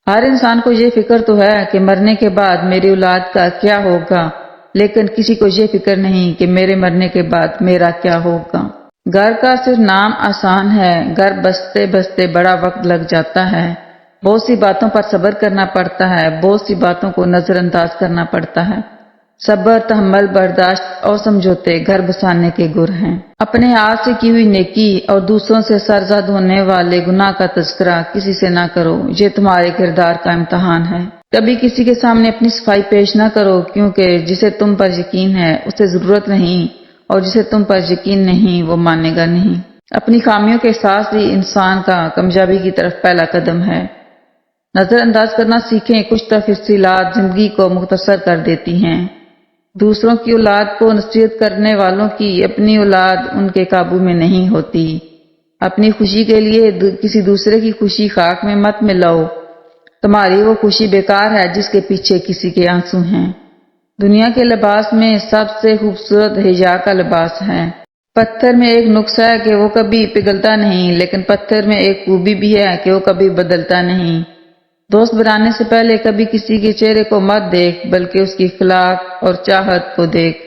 ہر انسان کو یہ فکر تو ہے کہ مرنے کے بعد میری اولاد کا کیا ہوگا، لیکن کسی کو یہ فکر نہیں کہ میرے مرنے کے بعد میرا کیا ہوگا۔ گھر کا صرف نام آسان ہے، گھر بستے بستے بڑا وقت لگ جاتا ہے، بہت سی باتوں پر صبر کرنا پڑتا ہے، بہت سی باتوں کو نظر انداز کرنا پڑتا ہے۔ صبر، تحمل، برداشت اور سمجھوتے گھر بسانے کے گر ہیں۔ اپنے ہاتھ سے کی ہوئی نیکی اور دوسروں سے سرزد ہونے والے گناہ کا تذکرہ کسی سے نہ کرو، یہ تمہارے کردار کا امتحان ہے۔ کبھی کسی کے سامنے اپنی صفائی پیش نہ کرو، کیونکہ جسے تم پر یقین ہے اسے ضرورت نہیں، اور جسے تم پر یقین نہیں وہ مانے گا نہیں۔ اپنی خامیوں کے احساس ہی انسان کا کامیابی کی طرف پہلا قدم ہے۔ نظر انداز کرنا سیکھیں، کچھ تفصیلات زندگی کو مختصر کر دیتی ہیں۔ دوسروں کی اولاد کو نصیحت کرنے والوں کی اپنی اولاد ان کے قابو میں نہیں ہوتی۔ اپنی خوشی کے لیے کسی دوسرے کی خوشی خاک میں مت ملاؤ، تمہاری وہ خوشی بیکار ہے جس کے پیچھے کسی کے آنسو ہیں۔ دنیا کے لباس میں سب سے خوبصورت حیا کا لباس ہے۔ پتھر میں ایک نقص ہے کہ وہ کبھی پگھلتا نہیں، لیکن پتھر میں ایک خوبی بھی ہے کہ وہ کبھی بدلتا نہیں۔ دوست بنانے سے پہلے کبھی کسی کے چہرے کو مت دیکھ، بلکہ اس کی اخلاق اور چاہت کو دیکھ۔